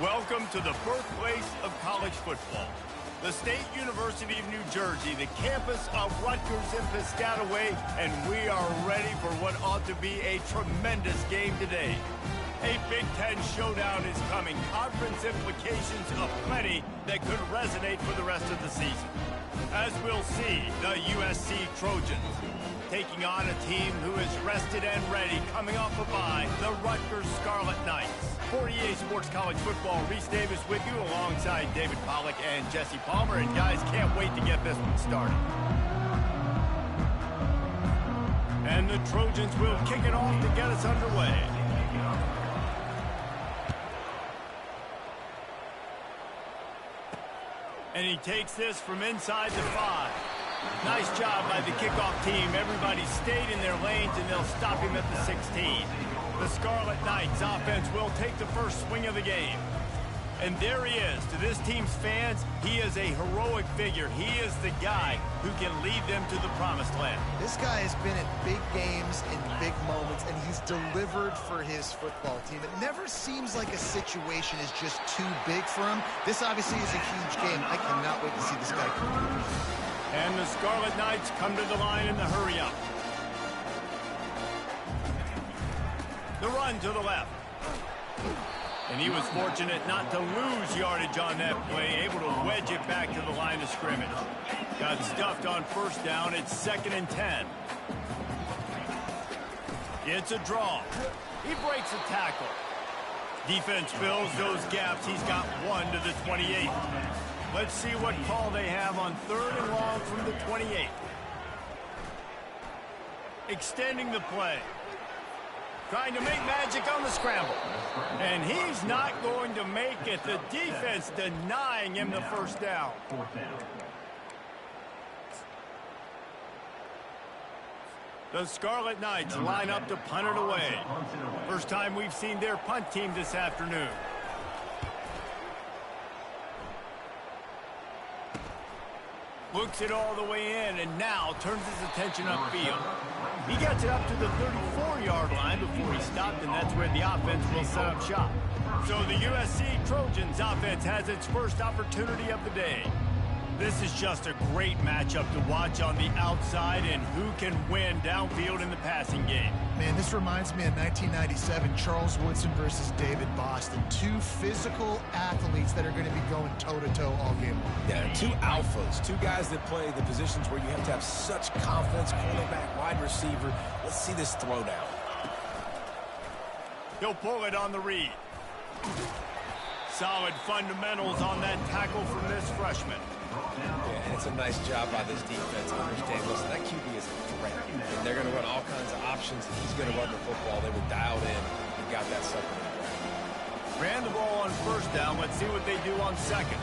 Welcome to the birthplace of college football. The State University of New Jersey, the campus of Rutgers in Piscataway, and we are ready for what ought to be a tremendous game today. A Big Ten showdown is coming. Conference implications aplenty that could resonate for the rest of the season. As we'll see, the USC Trojans taking on a team who is rested and ready, coming off a bye, the Rutgers Scarlet Knights. For EA Sports College Football, Reese Davis with you alongside David Pollack and Jesse Palmer. And guys, can't wait to get this one started. And the Trojans will kick it off to get us underway. And he takes this from inside the 5. Nice job by the kickoff team. Everybody stayed in their lanes, and they'll stop him at the 16. The Scarlet Knights offense will take the first swing of the game. And there he is. To this team's fans, he is a heroic figure. He is the guy who can lead them to the promised land. This guy has been in big games, in big moments, and he's delivered for his football team. It never seems like a situation is just too big for him. This obviously is a huge game. I cannot wait to see this guy compete. And the Scarlet Knights come to the line in the hurry-up. The run to the left. And he was fortunate not to lose yardage on that play, able to wedge it back to the line of scrimmage. Got stuffed on first down. It's 2nd and 10. It's a draw. He breaks a tackle. Defense fills those gaps. He's got one to the 28. Let's see what call they have on 3rd and long from the 28. Extending the play. Trying to make magic on the scramble. And he's not going to make it. The defense denying him the first down. The Scarlet Knights line up to punt it away. First time we've seen their punt team this afternoon. Looks it all the way in, and now turns his attention upfield. He gets it up to the 34-yard line before he stopped, and that's where the offense will set up shop. So the USC Trojans offense has its first opportunity of the day. This is just a great matchup to watch on the outside, and who can win downfield in the passing game. Man, this reminds me of 1997, Charles Woodson versus David Boston. Two physical athletes that are going to be going toe-to-toe all game long. Yeah, two alphas, two guys that play the positions where you have to have such confidence, cornerback, wide receiver. Let's see this throwdown. He'll pull it on the read. Solid fundamentals on that tackle from this freshman. Yeah, and it's a nice job by this defense to understand, listen, that QB is a threat. And they're going to run all kinds of options. He's going to run the football. They were dialed in and got that second. Ran the ball on first down. Let's see what they do on second.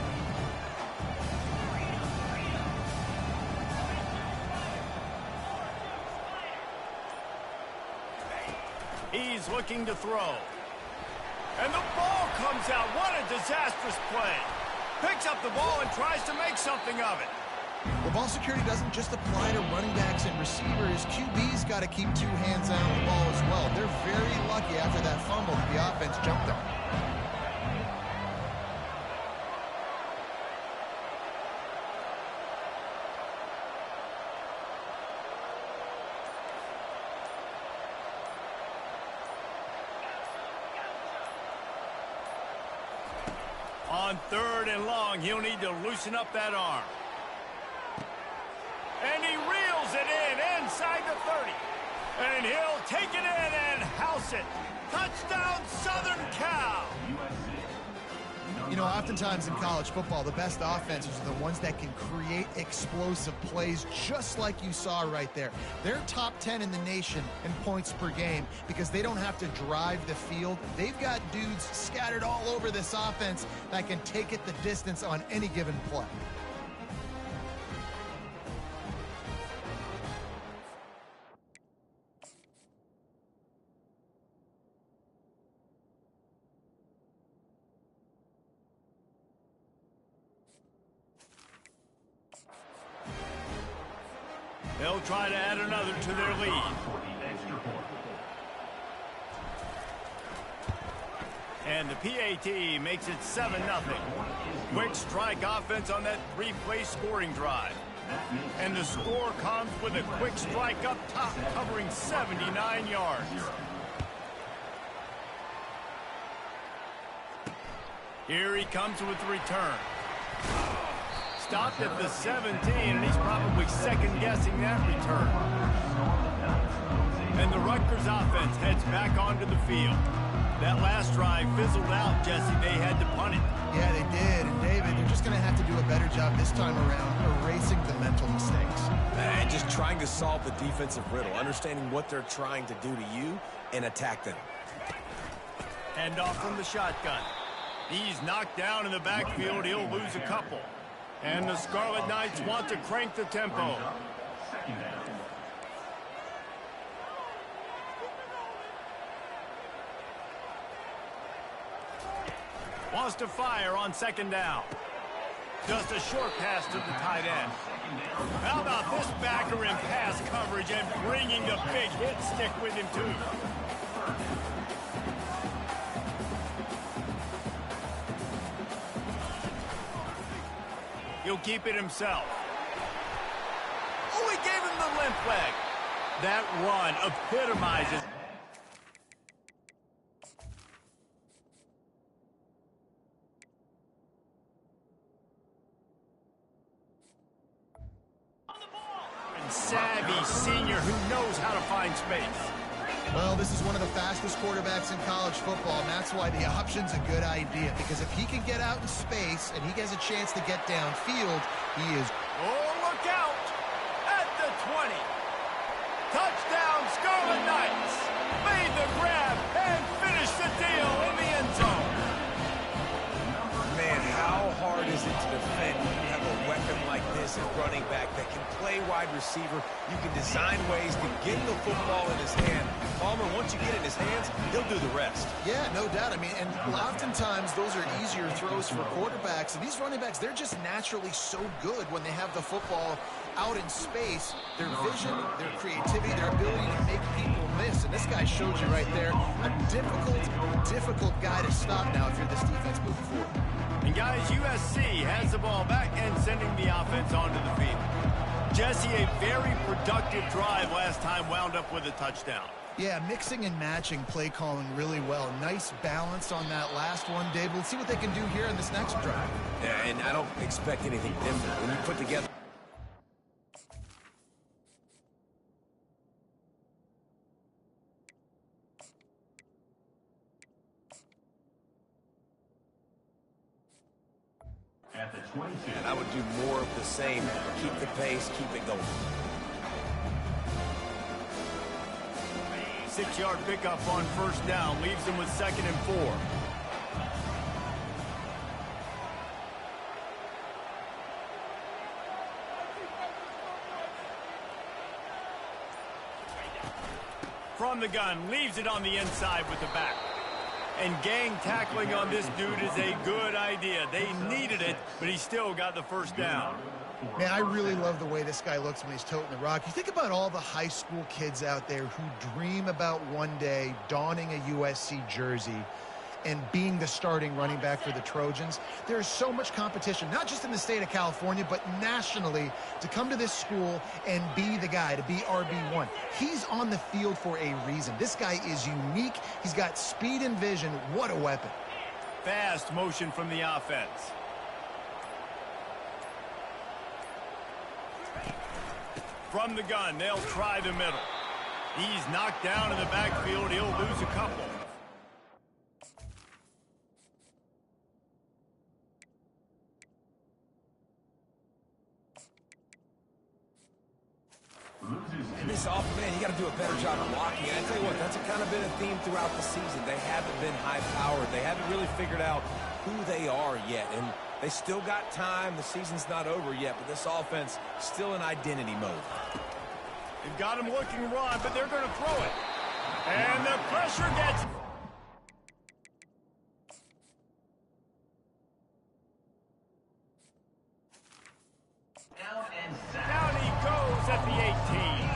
He's looking to throw. And the ball comes out. What a disastrous play. Picks up the ball and tries to make something of it. Well, ball security doesn't just apply to running backs and receivers. QB's got to keep two hands on the ball as well. They're very lucky after that fumble that the offense jumped on. On 3rd and long, he'll need to loosen up that arm. And he reels it in inside the 30. And he'll take it in and house it. Touchdown, Southern Cal. You know, oftentimes in college football, the best offenses are the ones that can create explosive plays, just like you saw right there. They're top 10 in the nation in points per game because they don't have to drive the field. They've got dudes scattered all over this offense that can take it the distance on any given play. They'll try to add another to their lead. And the PAT makes it 7-0. Quick strike offense on that three-play scoring drive. And the score comes with a quick strike up top, covering 79 yards. Here he comes with the return. Stopped at the 17, and he's probably second-guessing that return. And the Rutgers offense heads back onto the field. That last drive fizzled out, Jesse. They had to punt it. Yeah, they did. And, David, they're just going to have to do a better job this time around erasing the mental mistakes. And just trying to solve the defensive riddle, understanding what they're trying to do to you and attack them. Hand off from the shotgun. He's knocked down in the backfield. He'll lose a couple. And the Scarlet Knights want to crank the tempo. Wants to fire on second down. Just a short pass to the tight end. How about this backer in pass coverage and bringing the big hit stick with him, too. He'll keep it himself. Oh, he gave him the limp leg. That run epitomizes. Savvy senior who knows how to find space. Well, this is one of the fastest quarterbacks in college football, and that's why the option's a good idea, because if he can get out in space and he has a chance to get downfield, he is... Oh, look out! At the 20. Touchdown, Scarlet Knights! Made the grab and finished the deal in the end zone. Man, how hard is it to defend when you have a weapon like this at running back that can play wide receiver? You can design ways to get the football in his hand. Palmer, once you get it in his hands, he'll do the rest. Yeah, no doubt. I mean, and oftentimes those are easier throws for quarterbacks. And these running backs, they're just naturally so good when they have the football out in space. Their vision, their creativity, their ability to make people miss. And this guy showed you right there a difficult guy to stop now if you're this defense moving forward. And guys, USC has the ball back and sending the offense onto the field. Jesse, a very productive drive last time, wound up with a touchdown. Yeah, mixing and matching play calling really well. Nice balance on that last one, Dave. We'll see what they can do here in this next drive. Yeah, and I don't expect anything different. When you put together... And I would do more of the same. Keep the pace, keep it going. 6-yard pickup on first down leaves them with 2nd and 4. From the gun, leaves it on the inside with the back. And gang tackling on this dude is a good idea. They needed it, but he still got the first down. Man, I really love the way this guy looks when he's toting the rock. You think about all the high school kids out there who dream about one day donning a USC jersey and being the starting running back for the Trojans. There's so much competition, not just in the state of California, but nationally, to come to this school and be the guy, to be RB1. He's on the field for a reason. This guy is unique. He's got speed and vision. What a weapon. Fast motion from the offense. From the gun, they'll try the middle. He's knocked down in the backfield. He'll lose a couple. And this offense, man, you got to do a better job of blocking. I tell you what, that's kind of been a theme throughout the season. They haven't been high-powered. They haven't really figured out who they are yet. And they still got time. The season's not over yet, but this offense still in identity mode. They've got him looking run, but they're going to throw it. And the pressure gets... Down he goes at the 18.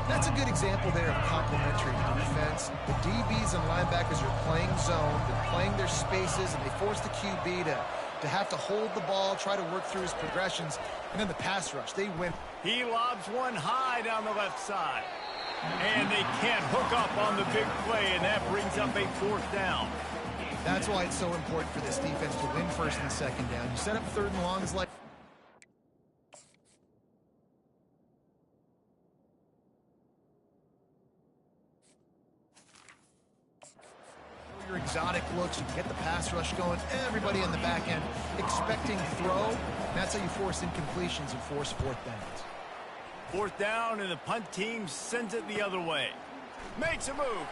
That's a good example there of complementary defense. The DBs and linebackers are playing zone, they're playing their spaces, and they force the QB to have to hold the ball, try to work through his progressions, and then the pass rush, they win. He lobs one high down the left side. And they can't hook up on the big play, and that brings up a 4th down. That's why it's so important for this defense to win 1st and 2nd down. You set up 3rd and longs like your exotic looks, you can get the pass rush going, everybody in the back end expecting throw. That's how you force incompletions and force 4th downs. 4th down, and the punt team sends it the other way. Makes a move.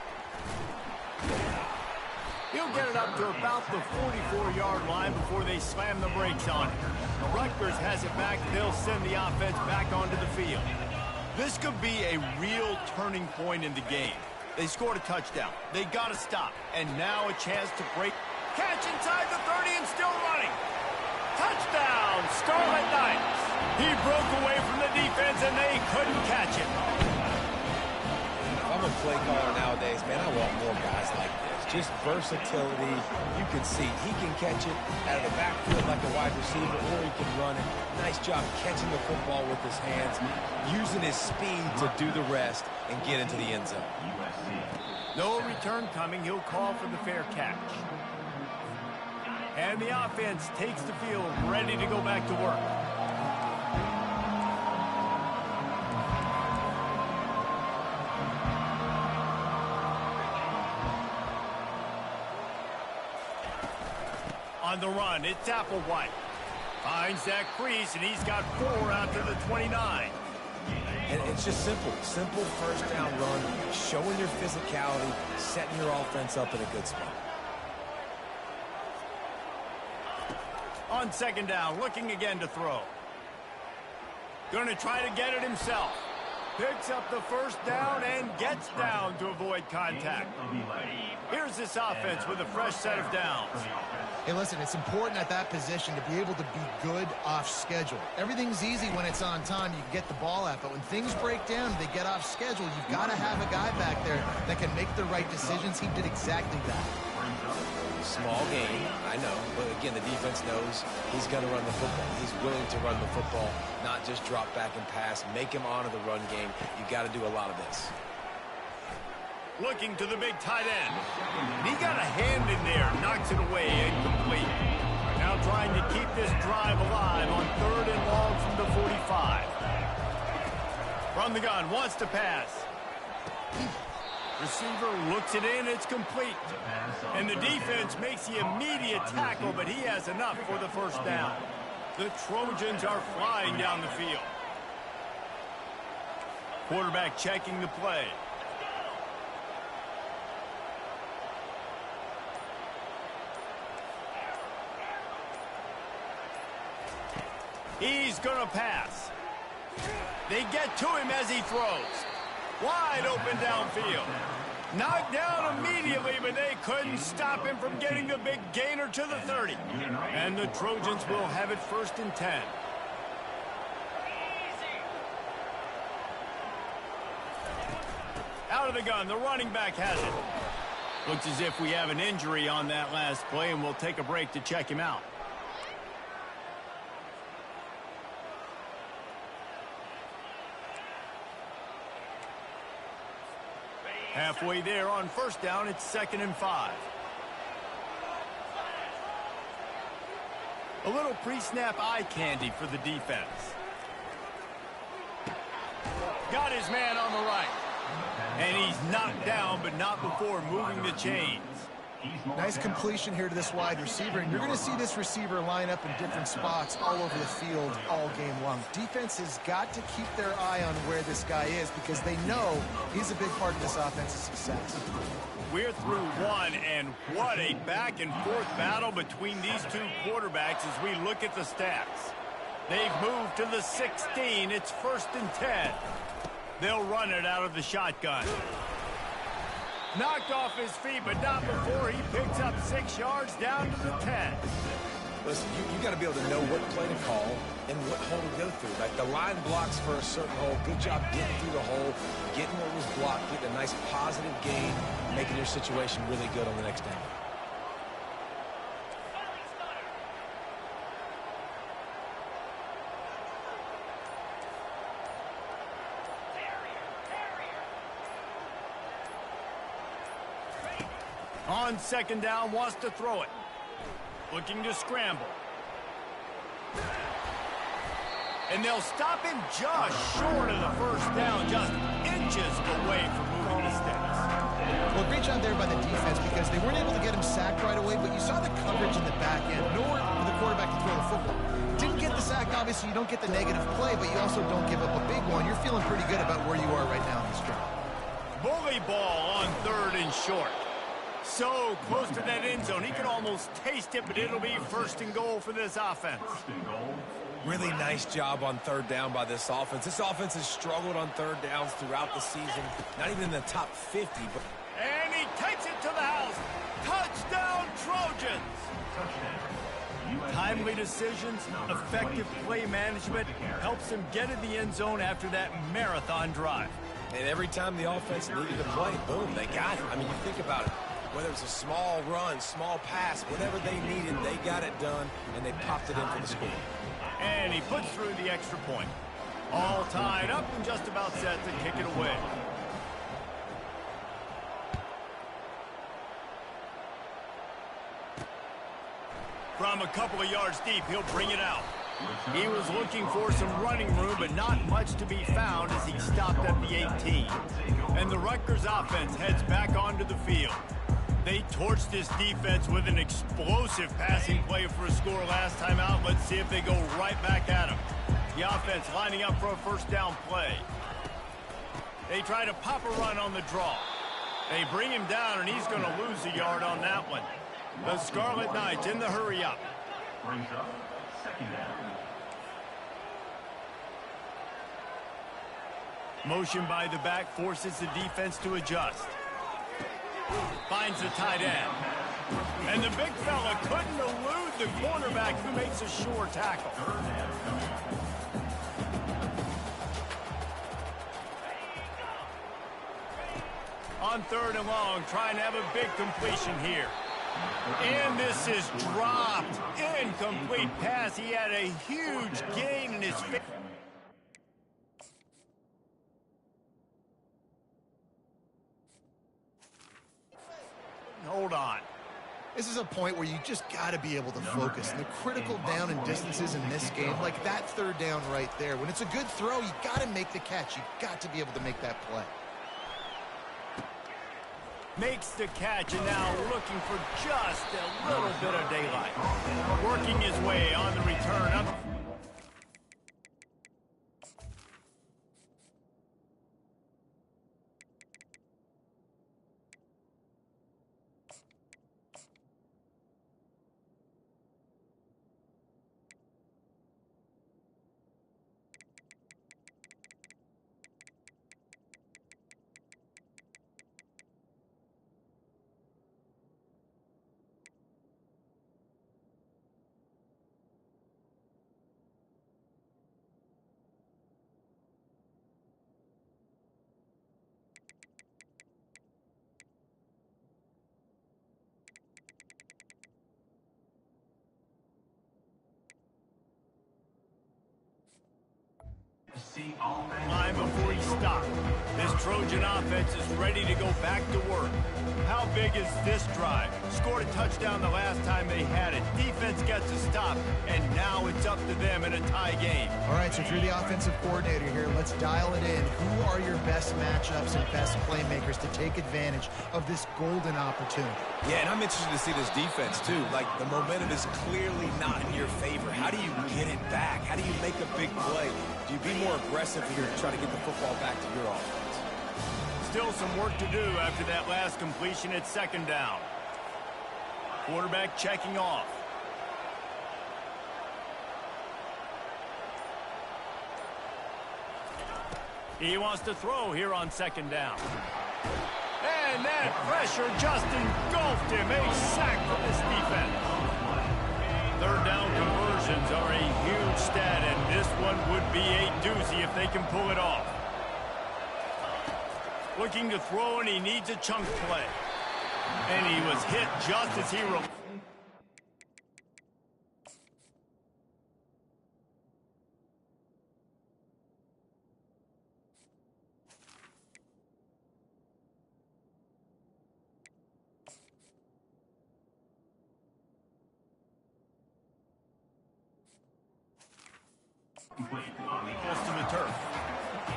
He'll get it up to about the 44-yard line before they slam the brakes on it. Rutgers has it back. They'll send the offense back onto the field. This could be a real turning point in the game. They scored a touchdown. They got to stop. And now a chance to break. Catch inside the 30 and still running. Touchdown, Scarlet Knights. He broke away from the defense, and they couldn't catch him. If I'm a play caller nowadays, man, I want more guys like this. Just versatility. You can see he can catch it out of the backfield like a wide receiver, or he can run it. Nice job catching the football with his hands, using his speed to do the rest and get into the end zone. No return coming. He'll call for the fair catch. And the offense takes the field, ready to go back to work. On the run, it's Applewhite. Finds that crease, and he's got 4 out to the 29. And it's just simple. Simple 1st down run, showing your physicality, setting your offense up in a good spot. On 2nd down, looking again to throw. Going to try to get it himself. Picks up the 1st down and gets down to avoid contact. Here's this offense with a fresh set of downs. Hey, listen, it's important at that position to be able to be good off schedule. Everything's easy when it's on time. You can get the ball out, but when things break down, they get off schedule. You've got to have a guy back there that can make the right decisions. He did exactly that. Small game, I know, but again, the defense knows he's going to run the football. He's willing to run the football, not just drop back and pass, make him honor the run game. You got to do a lot of this. Looking to the big tight end. He got a hand in there, knocks it away, incomplete. Now trying to keep this drive alive on 3rd and long from the 45. From the gun, wants to pass. Receiver looks it in, it's complete. And the defense makes the immediate tackle, but he has enough for the 1st down. The Trojans are flying down the field. Quarterback checking the play. He's going to pass. They get to him as he throws. Wide open downfield. Knocked down immediately, but they couldn't stop him from getting the big gainer to the 30. And the Trojans will have it 1st and 10. Out of the gun, the running back has it. Looks as if we have an injury on that last play, and we'll take a break to check him out. Halfway there on 1st down, it's 2nd and 5. A little pre-snap eye candy for the defense. Got his man on the right. And he's knocked down, but not before moving the chains. Nice completion here to this wide receiver, and you're going to see this receiver line up in different spots all over the field all game long. Defense has got to keep their eye on where this guy is because they know he's a big part of this offense's success. We're through one, and what a back-and-forth battle between these two quarterbacks as we look at the stats. They've moved to the 16. It's 1st and 10. They'll run it out of the shotgun. Knocked off his feet, but not before he picks up 6 yards down to the 10. Listen, you got to be able to know what play to call and what hole to go through. Like the line blocks for a certain hole. Good job getting through the hole, getting what was blocked, getting a nice positive gain, making your situation really good on the next down. On second down, wants to throw it. Looking to scramble. And they'll stop him just short of the first down, just inches away from moving the sticks. Well, great job there by the defense because they weren't able to get him sacked right away, but you saw the coverage in the back end. Nowhere for the quarterback to throw the football. Didn't get the sack, obviously. You don't get the negative play, but you also don't give up a big one. You're feeling pretty good about where you are right now in this drive. Bully ball on third and short. So close to that end zone, he can almost taste it, but it'll be first and goal for this offense. Really nice job on third down by this offense. This offense has struggled on third downs throughout the season. Not even in the top 50. But and he takes it to the house. Touchdown, Trojans. Timely decisions, effective play management helps him get in the end zone after that marathon drive. And every time the offense needed a play, boom, they got it. I mean, you think about it. Whether it's a small run, small pass, whatever they needed, they got it done, and they popped it in for the score. And he puts through the extra point. All tied up and just about set to kick it away. From a couple of yards deep, he'll bring it out. He was looking for some running room, but not much to be found as he stopped at the 18. And the Rutgers offense heads back onto the field. They torched this defense with an explosive passing play for a score last time out. Let's see if they go right back at him. The offense lining up for a first down play. They try to pop a run on the draw. They bring him down, and he's going to lose a yard on that one. The Scarlet Knights in the hurry-up. Brings up second down. Motion by the back forces the defense to adjust. Finds the tight end. And the big fella couldn't elude the cornerback who makes a sure tackle. On third and long, trying to have a big completion here. And this is dropped. Incomplete pass. He had a huge gain in his face. Hold on. This is a point where you just got to be able to focus. And the critical down and distances in this game, like that third down right there, when it's a good throw, you got to make the catch. You got to be able to make that play. Makes the catch, and now looking for just a little bit of daylight. Working his way on the return up. Line before he stopped. This Trojan offense is ready to go back to work. How big is this drive? Scored a touchdown the last time they had it. Defense gets a stop, and now it's up to them in a tie game. All right, so if you're the offensive coordinator here, let's dial it in. Who are your best matchups and best playmakers to take advantage of this golden opportunity? Yeah, and I'm interested to see this defense, too. Like, the momentum is clearly not in your favor. How do you get it back? How do you make a big play? Do you be more aggressive here and try to get the football back to your offense? Still some work to do after that last completion at second down. Quarterback checking off. He wants to throw here on second down. And that pressure just engulfed him. A sack for this defense. third down conversions are a huge stat, and this one would be a doozy if they can pull it off. Looking to throw, and he needs a chunk play. And he was hit just as he close to the turf.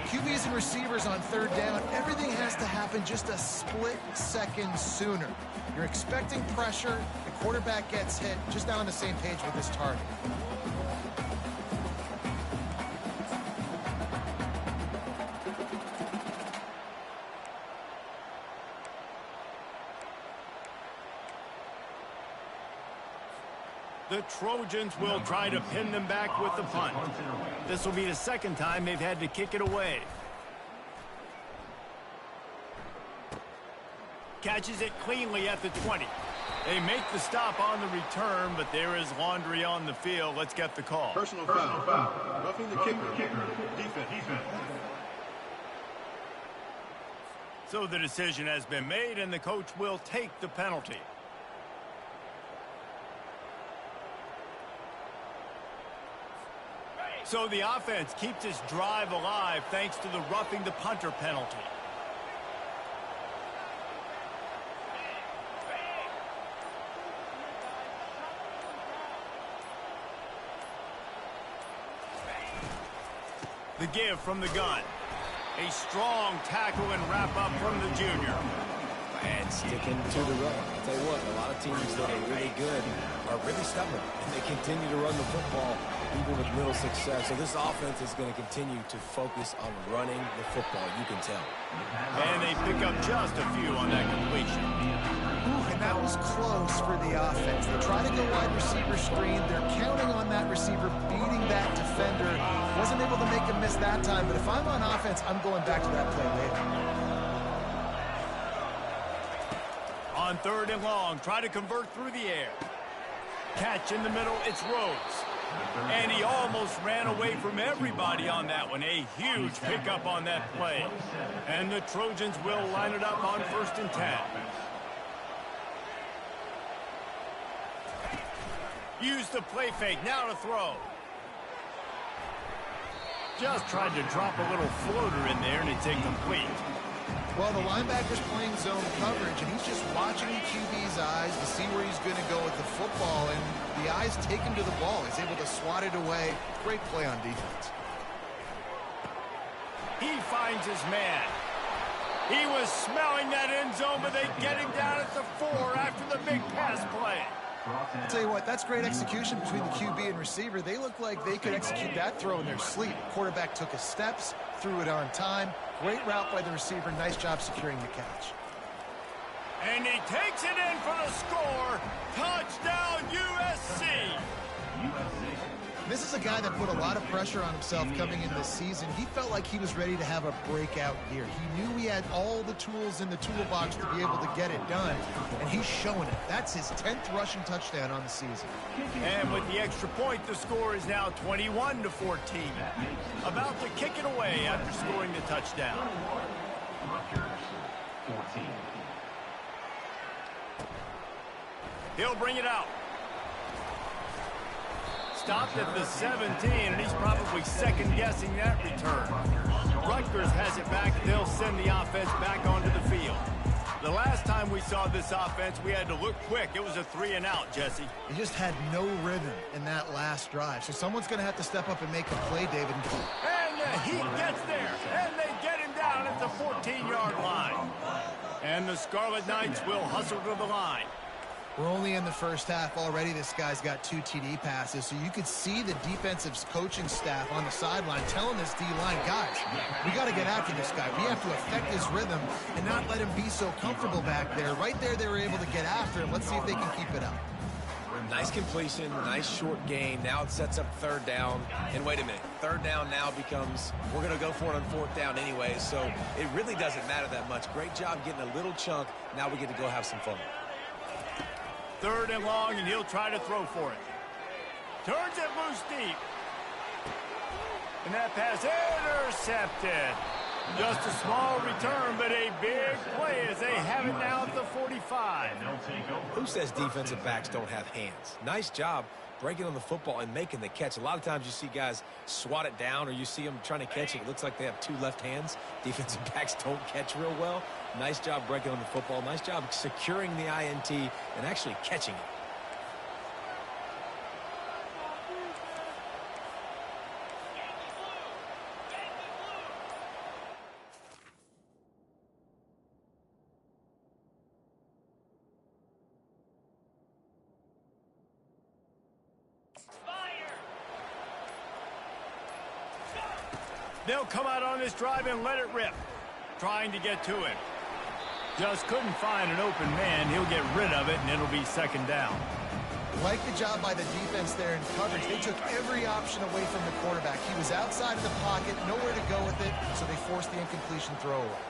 QBs and receivers on third down, everything has to happen just a split second sooner. You're expecting pressure, the quarterback gets hit, just now on the same page with his target. The Trojans will try to pin them back with the punt. This will be the second time they've had to kick it away. Catches it cleanly at the 20. They make the stop on the return, but there is laundry on the field. Let's get the call. Personal foul. Roughing the kicker. Defense. So the decision has been made, and the coach will take the penalty. So the offense keeps its drive alive thanks to the roughing the punter penalty. The give from the gun. A strong tackle and wrap up from the junior. And sticking to the run. I'll tell you what, a lot of teams that are really good are really stubborn, and they continue to run the football even with little success. So this offense is going to continue to focus on running the football, you can tell. And they pick up just a few on that completion. And that was close for the offense. They try to go wide receiver screen. They're counting on that receiver beating that defender. Wasn't able to make him miss that time, but if I'm on offense, I'm going back to that play later. On third and long, try to convert through the air. Catch in the middle, it's Rhodes. And he almost ran away from everybody on that one. A huge pickup on that play. And the Trojans will line it up on 1st and 10. Use the play fake, now to throw. Just tried to drop a little floater in there, and it's incomplete. Well, the linebacker's playing zone coverage, and he's just watching the QB's eyes to see where he's going to go with the football, and the eyes take him to the ball. He's able to swat it away. Great play on defense. He finds his man. He was smelling that end zone, but they get him down at the 4 after the big pass play. I'll tell you what, that's great execution between the QB and receiver. They look like they could execute that throw in their sleep. Quarterback took his steps, threw it on time. Great route by the receiver. Nice job securing the catch. And he takes it in for the score. Touchdown, USC. This is a guy that put a lot of pressure on himself coming in this season. He felt like he was ready to have a breakout year. He knew he had all the tools in the toolbox to be able to get it done, and he's showing it. That's his 10th rushing touchdown on the season. And with the extra point, the score is now 21-14. About to kick it away after scoring the touchdown. Rutgers, 14. He'll bring it out. Stopped at the 17, and he's probably second-guessing that return. Rutgers has it back. They'll send the offense back onto the field. The last time we saw this offense, we had to look quick. It was a 3-and-out, Jesse. He just had no rhythm in that last drive. So someone's going to have to step up and make a play, David. And the Heat gets there, and they get him down at the 14-yard line. And the Scarlet Knights will hustle to the line. We're only in the first half. Already this guy's got 2 TD passes, so you could see the defensive coaching staff on the sideline telling this D-line, guys, we got to get after this guy. We have to affect his rhythm and not let him be so comfortable back there. Right there, they were able to get after him. Let's see if they can keep it up. Nice completion, nice short gain. Now it sets up third down. And wait a minute, third down now becomes, we're going to go for it on fourth down anyway, so it really doesn't matter that much. Great job getting a little chunk. Now we get to go have some fun. Third and long, and he'll try to throw for it. Turns it loose deep. And that pass intercepted. Just a small return, but a big play as they have it now at the 45. Who says defensive backs don't have hands? Nice job breaking on the football and making the catch. A lot of times you see guys swat it down, or you see them trying to catch it. It looks like they have two left hands. Defensive backs don't catch real well. Nice job breaking on the football. Nice job securing the INT and actually catching it. They'll come out on this drive and let it rip. Trying to get to him. Just couldn't find an open man. He'll get rid of it, and it'll be second down. Like the job by the defense there in coverage. They took every option away from the quarterback. He was outside of the pocket, nowhere to go with it, so they forced the incompletion throw away.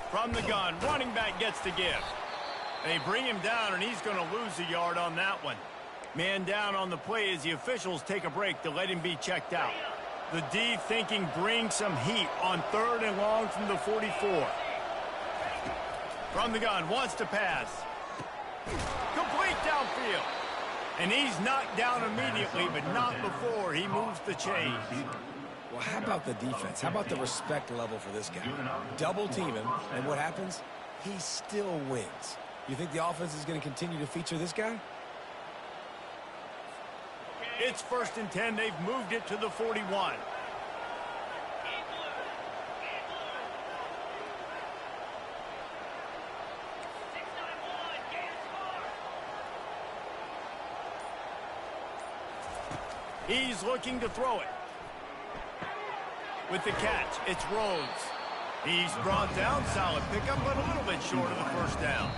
From the gun, running back gets the give. They bring him down, and he's going to lose a yard on that one. Man down on the play as the officials take a break to let him be checked out. The D thinking bring some heat on 3rd and long from the 44. From the gun, wants to pass. Complete downfield. And he's knocked down immediately, but not before he moves the chains. Well, how about the defense? How about the respect level for this guy? Double team him, and what happens? He still wins. You think the offense is going to continue to feature this guy? It's 1st and 10. They've moved it to the 41. He's looking to throw it. With the catch, it's Rhodes. He's brought down, solid pickup, but a little bit short of the first down.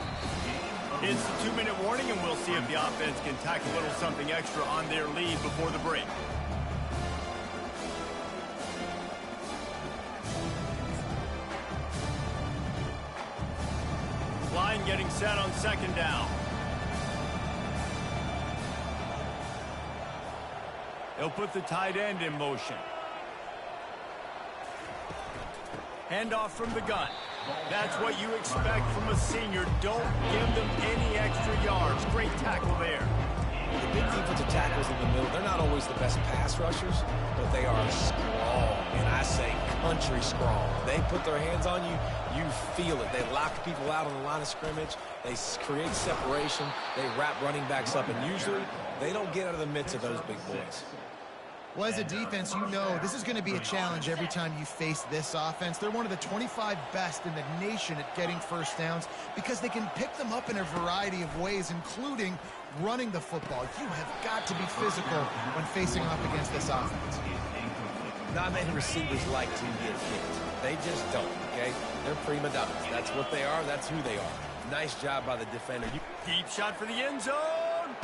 It's the 2-minute warning, and we'll see if the offense can tack a little something extra on their lead before the break. Line getting set on 2nd down. They'll put the tight end in motion. Handoff from the gun. That's what you expect from a senior. Don't give them any extra yards. Great tackle there. The big defensive tackles in the middle, they're not always the best pass rushers, but they are strong, and I say country strong. They put their hands on you, you feel it. They lock people out on the line of scrimmage. They create separation. They wrap running backs up, and usually they don't get out of the midst of those big boys. Well, as a defense, you know this is going to be a challenge every time you face this offense. They're one of the 25 best in the nation at getting first downs because they can pick them up in a variety of ways, including running the football. You have got to be physical when facing off against this offense. Not many receivers like to get hit. They just don't, okay? They're prima donnas. That's what they are. That's who they are. Nice job by the defender. Deep shot for the end zone.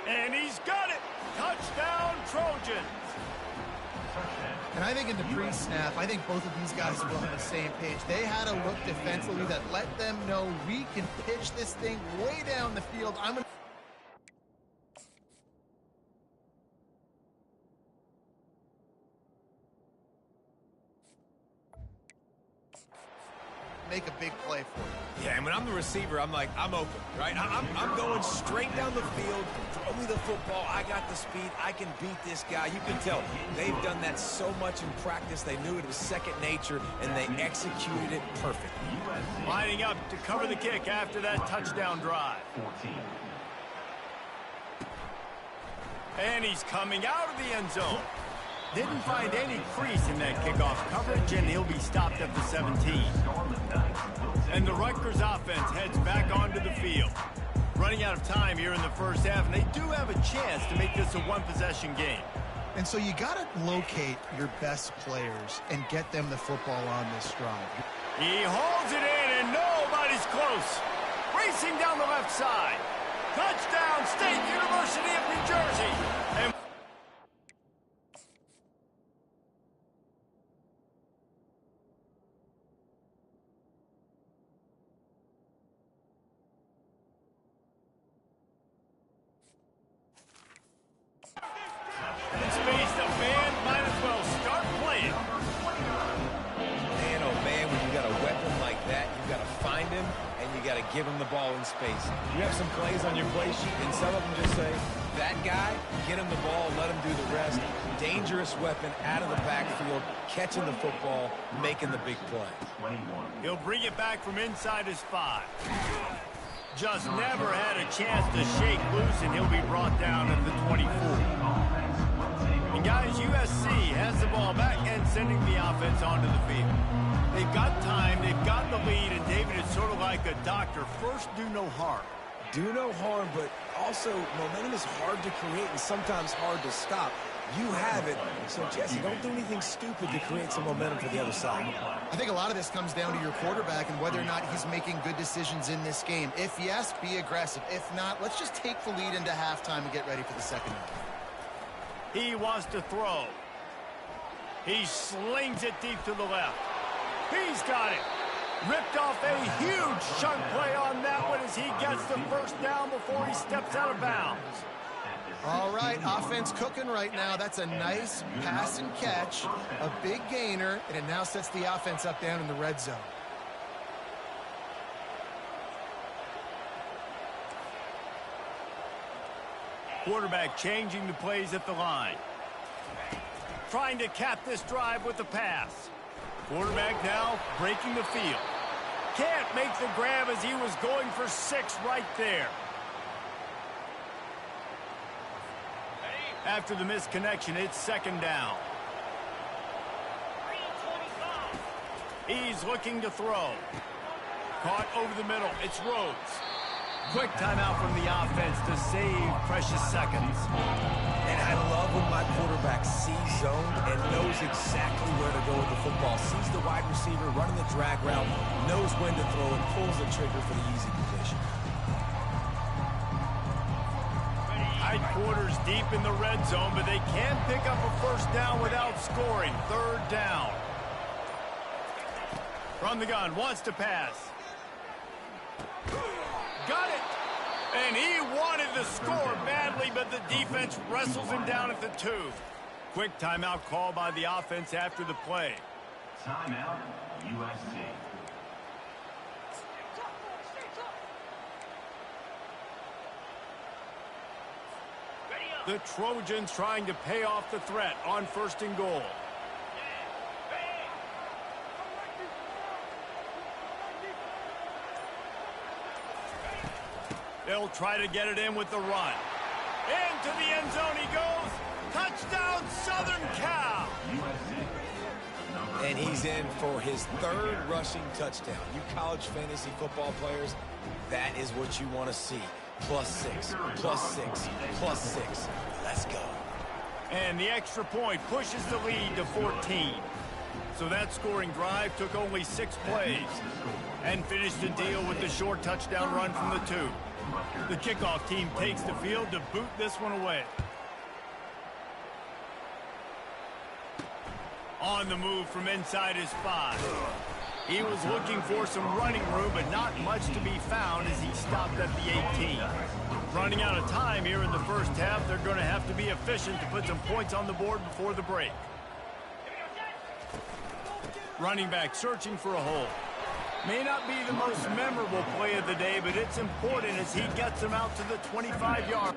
And he's got it. Touchdown, Trojans. And I think in the pre-snap, I think both of these guys were on the same page. They had a look defensively that let them know we can pitch this thing way down the field. I'm going to make a big play for you. Yeah, and when I'm the receiver, I'm like, I'm open, right? I'm going straight down the field. Throw me the football. I got the speed. I can beat this guy. You can tell they've done that so much in practice. They knew it was second nature, and they executed it perfectly. Lining up to cover the kick after that touchdown drive. And he's coming out of the end zone. Didn't find any crease in that kickoff coverage, and he'll be stopped at the 17. And the Rutgers offense heads back onto the field. Running out of time here in the first half, and they do have a chance to make this a one-possession game. And so you got to locate your best players and get them the football on this drive. He hauls it in, and nobody's close. Racing down the left side. Touchdown, State University of New Jersey. And ball in space. You have some plays on your play sheet, and some of them just say, that guy, get him the ball, let him do the rest. Dangerous weapon out of the backfield, catching the football, making the big play. He'll bring it back from inside his 5. Just never had a chance to shake loose, and he'll be brought down at the 24. And guys, USC has the ball back and sending the offense onto the field. They've got time, they've got the lead, and David, it's sort of like a doctor. First, do no harm. Do no harm, but also momentum is hard to create and sometimes hard to stop. You have it, so Jesse, don't do anything stupid to create some momentum for the other side. I think a lot of this comes down to your quarterback and whether or not he's making good decisions in this game. If yes, be aggressive. If not, let's just take the lead into halftime and get ready for the second half. He wants to throw. He slings it deep to the left. He's got it. Ripped off a huge chunk play on that one as he gets the first down before he steps out of bounds. All right, offense cooking right now. That's a nice pass and catch, a big gainer, and it now sets the offense up down in the red zone. Quarterback changing the plays at the line. Trying to cap this drive with the pass. Quarterback now breaking the field. Can't make the grab as he was going for 6 right there. After the misconnection, it's second down. He's looking to throw. Caught over the middle. It's Rhodes. Quick timeout from the offense to save precious seconds. And I love when my quarterback sees zoned and knows exactly where to go with the football. Sees the wide receiver running the drag route, knows when to throw, and pulls the trigger for the easy completion. Headquarters deep in the red zone, but they can pick up a first down without scoring. Third down. From the gun, wants to pass. Got it! And he wanted the score badly, but the defense wrestles him down at the 2. Quick timeout call by the offense after the play. Timeout, USC. The Trojans trying to pay off the threat on 1st and goal. They'll try to get it in with the run. Into the end zone he goes. Touchdown, Southern Cal. And he's in for his 3rd rushing touchdown. You college fantasy football players, that is what you want to see. +6, +6, +6. Let's go. And the extra point pushes the lead to 14. So that scoring drive took only 6 plays and finished the deal with the short touchdown run from the 2. The kickoff team takes the field to boot this one away. On the move from inside his 5. He was looking for some running room, but not much to be found as he stopped at the 18. Running out of time here in the first half, they're going to have to be efficient to put some points on the board before the break. Running back searching for a hole. May not be the most memorable play of the day, but it's important as he gets him out to the 25-yard.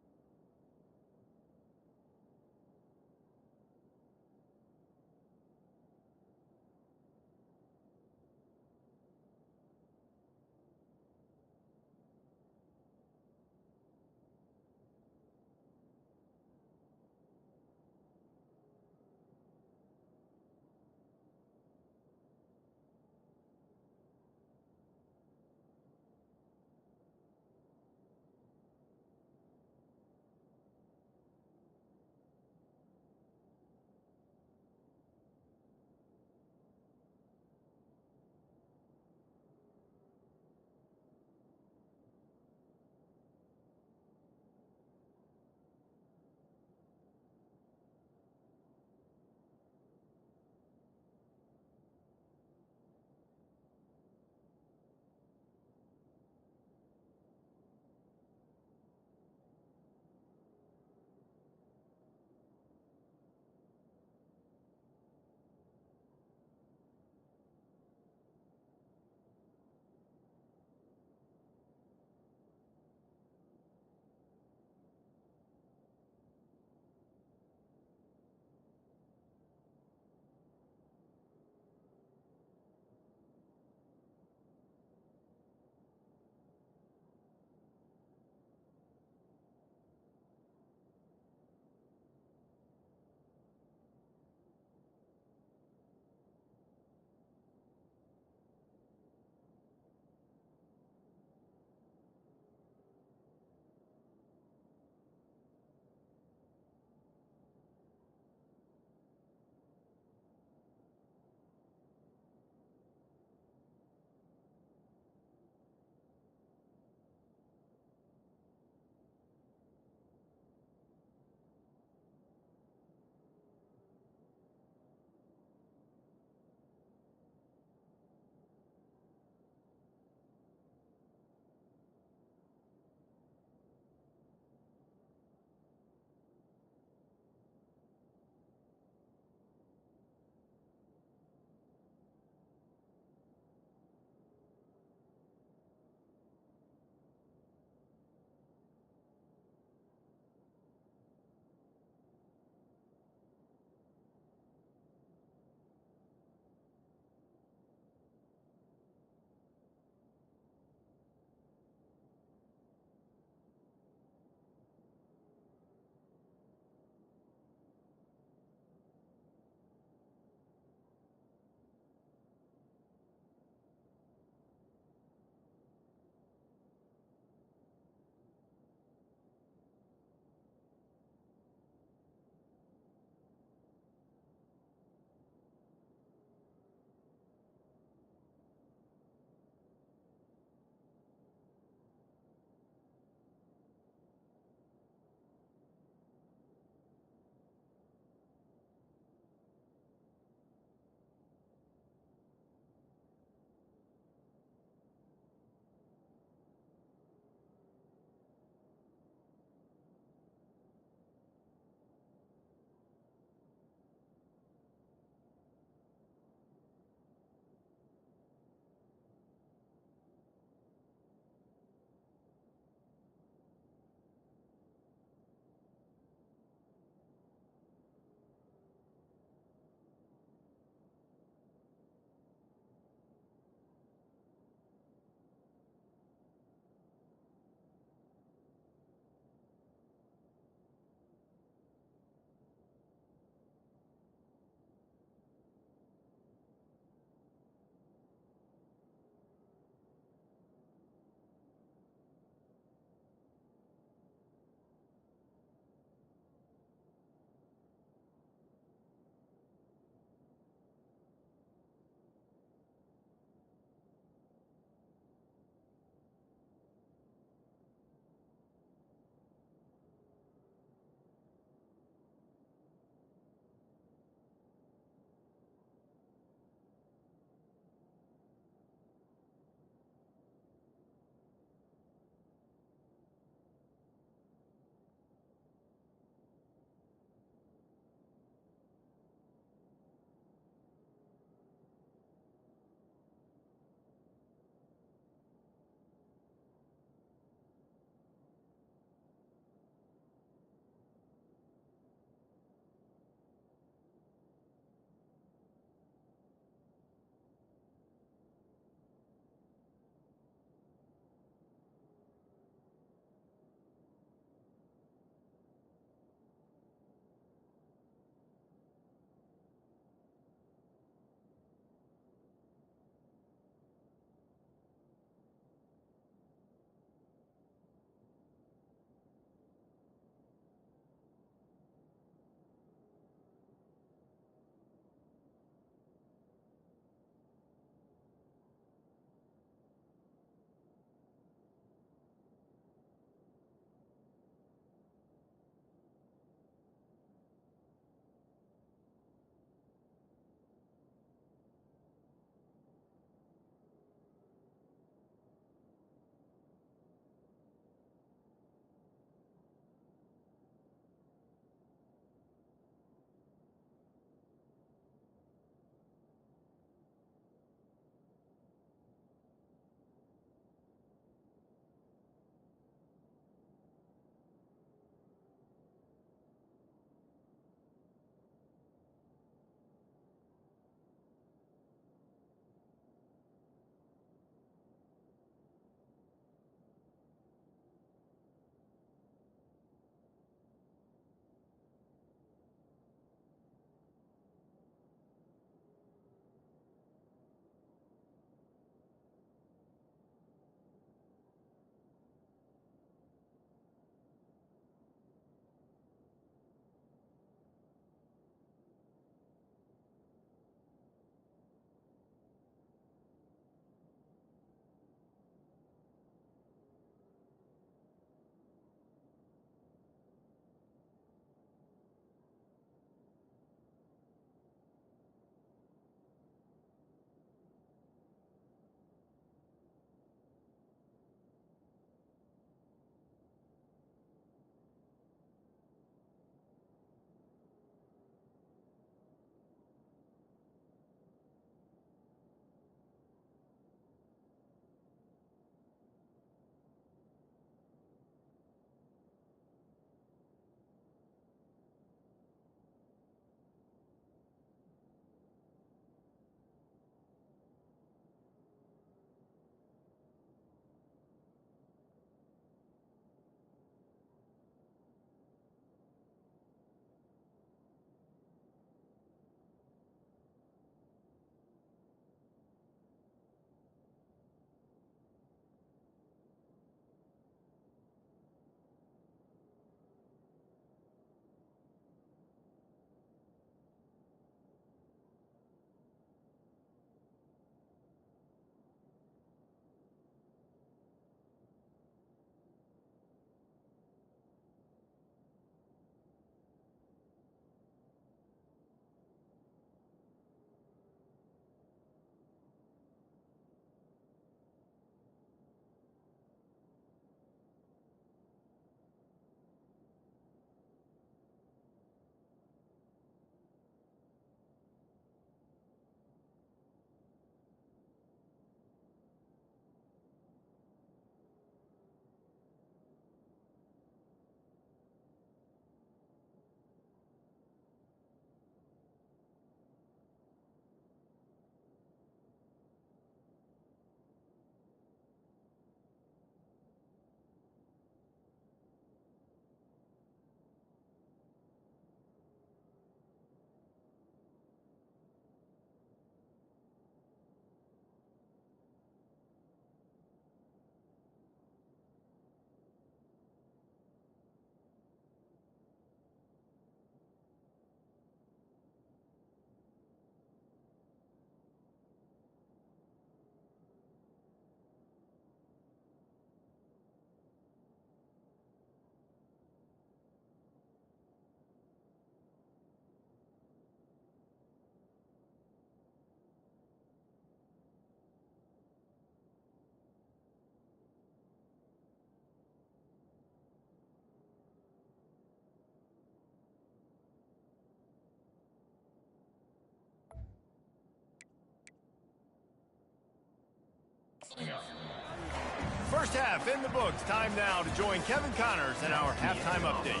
First half in the books. Time now to join Kevin Connors in our halftime update.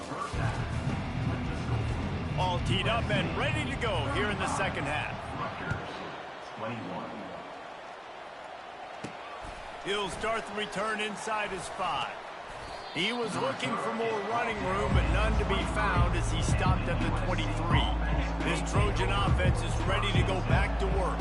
All teed up and ready to go here in the second half. Rutgers 21. He'll start the return inside his 5. He was looking for more running room, but none to be found as he stopped at the 23. This Trojan offense is ready to go back to work.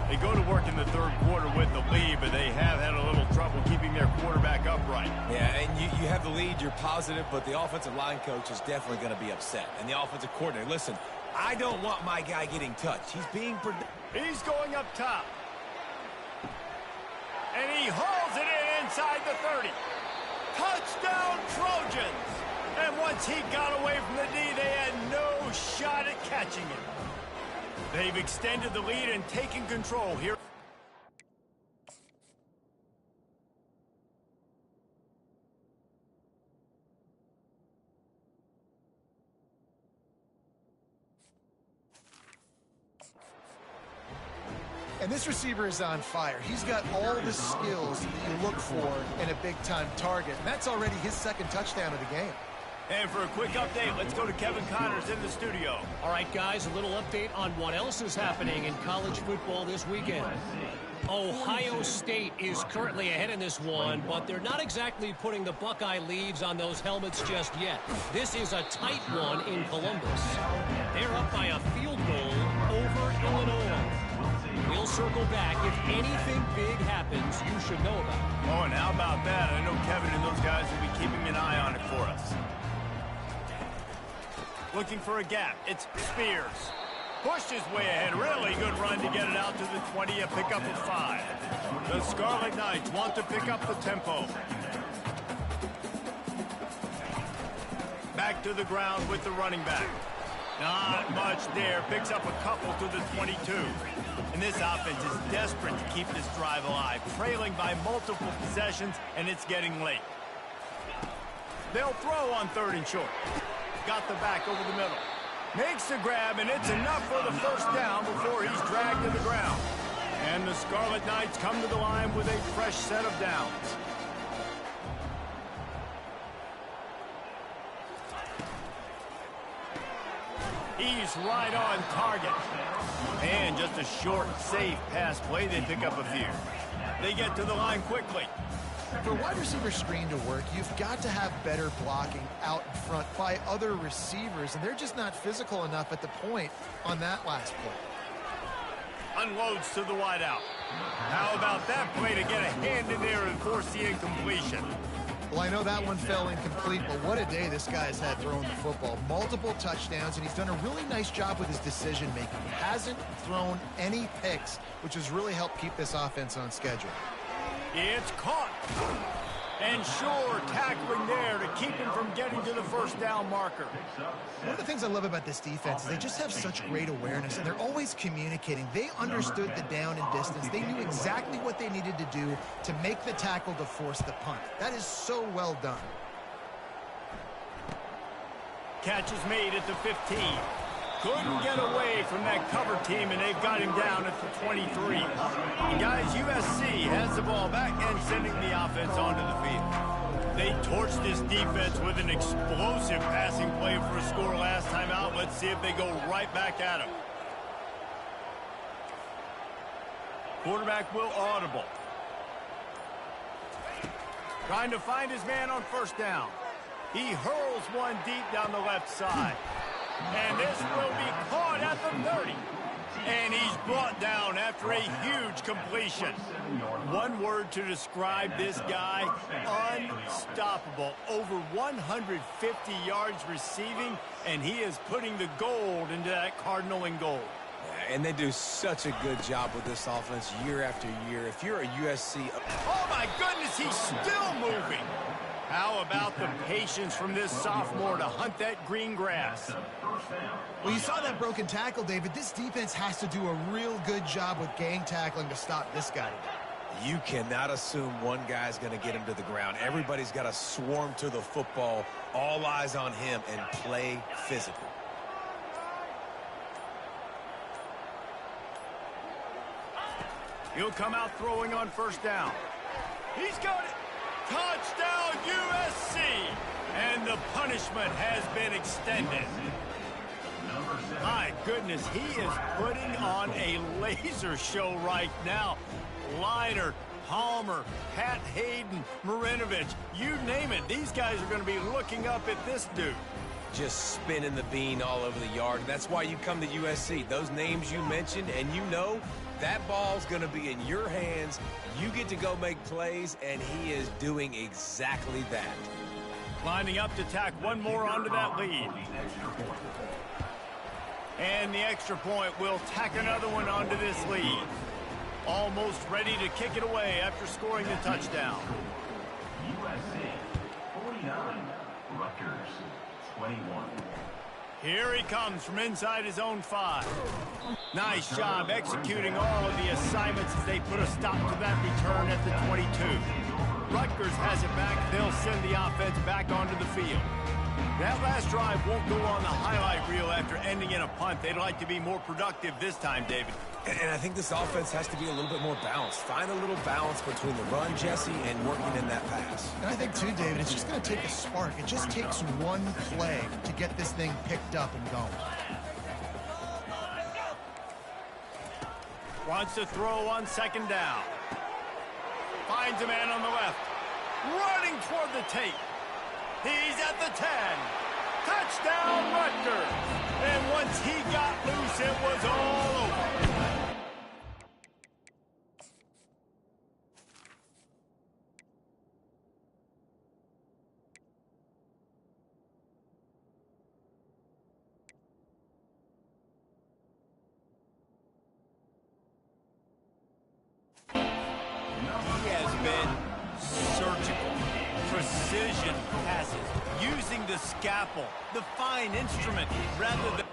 They go to work in the third quarter with the lead, but they have had a little trouble keeping their quarterback upright. Yeah, and you have the lead, you're positive, but the offensive line coach is definitely going to be upset. And the offensive coordinator, listen, I don't want my guy getting touched. He's being He's going up top. And he hauls it in inside the 30. Touchdown, Trojans! And once he got away from the D, they had no shot at catching him. They've extended the lead and taken control here. And this receiver is on fire. He's got all the skills that you look for in a big-time target. And that's already his second touchdown of the game. And for a quick update, let's go to Kevin Connors in the studio. All right, guys, a little update on what else is happening in college football this weekend. Ohio State is currently ahead in this one, but they're not exactly putting the Buckeye leaves on those helmets just yet. This is a tight one in Columbus. They're up by a field goal over Illinois. We'll circle back. If anything big happens, you should know about it. Oh, and how about that? I know Kevin and those guys will be keeping an eye on it for us. Looking for a gap. It's Spears. Pushed his way ahead. Really good run to get it out to the 20, a pickup of 5. The Scarlet Knights want to pick up the tempo. Back to the ground with the running back. Not much there. Picks up a couple to the 22. And this offense is desperate to keep this drive alive. Trailing by multiple possessions, and it's getting late. They'll throw on 3rd and short. Got the back over the middle. Makes the grab, and it's enough for the first down before he's dragged to the ground. And the Scarlet Knights come to the line with a fresh set of downs. He's right on target. And just a short, safe pass play. They pick up a few. They get to the line quickly. For a wide receiver screen to work, you've got to have better blocking out in front by other receivers, and they're just not physical enough at the point on that last play. Unloads to the wideout. How about that play to get a hand in there and force the incompletion? Well, I know that one fell incomplete, but what a day this guy's had throwing the football. Multiple touchdowns, and he's done a really nice job with his decision-making. He hasn't thrown any picks, which has really helped keep this offense on schedule. It's caught. And sure, tackling there to keep him from getting to the first down marker. One of the things I love about this defense is they just have such great awareness, and they're always communicating. They understood the down and distance. They knew exactly what they needed to do to make the tackle to force the punt. That is so well done. Catch is made at the 15. Couldn't get away from that cover team, and they've got him down at the 23. And guys, USC has the ball back and sending the offense onto the field. They torched this defense with an explosive passing play for a score last time out. Let's see if they go right back at him. Quarterback will audible. Trying to find his man on first down. He hurls one deep down the left side. And this will be caught at the 30. And he's brought down after a huge completion. One word to describe this guy: unstoppable. Over 150 yards receiving, and he is putting the gold into that Cardinal and gold. And they do such a good job with this offense year after year. If you're a USC... Oh, my goodness, he's still moving. How about the patience from this sophomore to hunt that green grass? Well, you saw that broken tackle, David. This defense has to do a real good job with gang tackling to stop this guy. You cannot assume one guy's going to get him to the ground. Everybody's got to swarm to the football, all eyes on him, and play physical. He'll come out throwing on first down. He's got it. Touchdown, USC! And the punishment has been extended. My goodness, he is putting on a laser show right now. Liner, Palmer, Pat Hayden, Marinovich, you name it. These guys are going to be looking up at this dude. Just spinning the bean all over the yard. That's why you come to USC. Those names you mentioned, and you know that ball's going to be in your hands. You get to go make plays, and he is doing exactly that. Lining up to tack one more onto that lead. And the extra point will tack another one onto this lead. Almost ready to kick it away after scoring the touchdown. USC 49, Rutgers 21. Here he comes from inside his own 5. Nice job executing all of the assignments as they put a stop to that return at the 22. Rutgers has it back. They'll send the offense back onto the field. That last drive won't go on the highlight reel after ending in a punt. They'd like to be more productive this time, David. And I think this offense has to be a little bit more balanced. Find a little balance between the run, Jesse, and working in that pass. And I think, too, David, it's just going to take a spark. It just takes one play to get this thing picked up and going. Wants to throw on second down. Finds a man on the left. Running toward the tape. He's at the 10. Touchdown, Rutgers. And once he got loose, it was all over. He has been surgical, precision passes, using the scalpel, the fine instrument, rather than...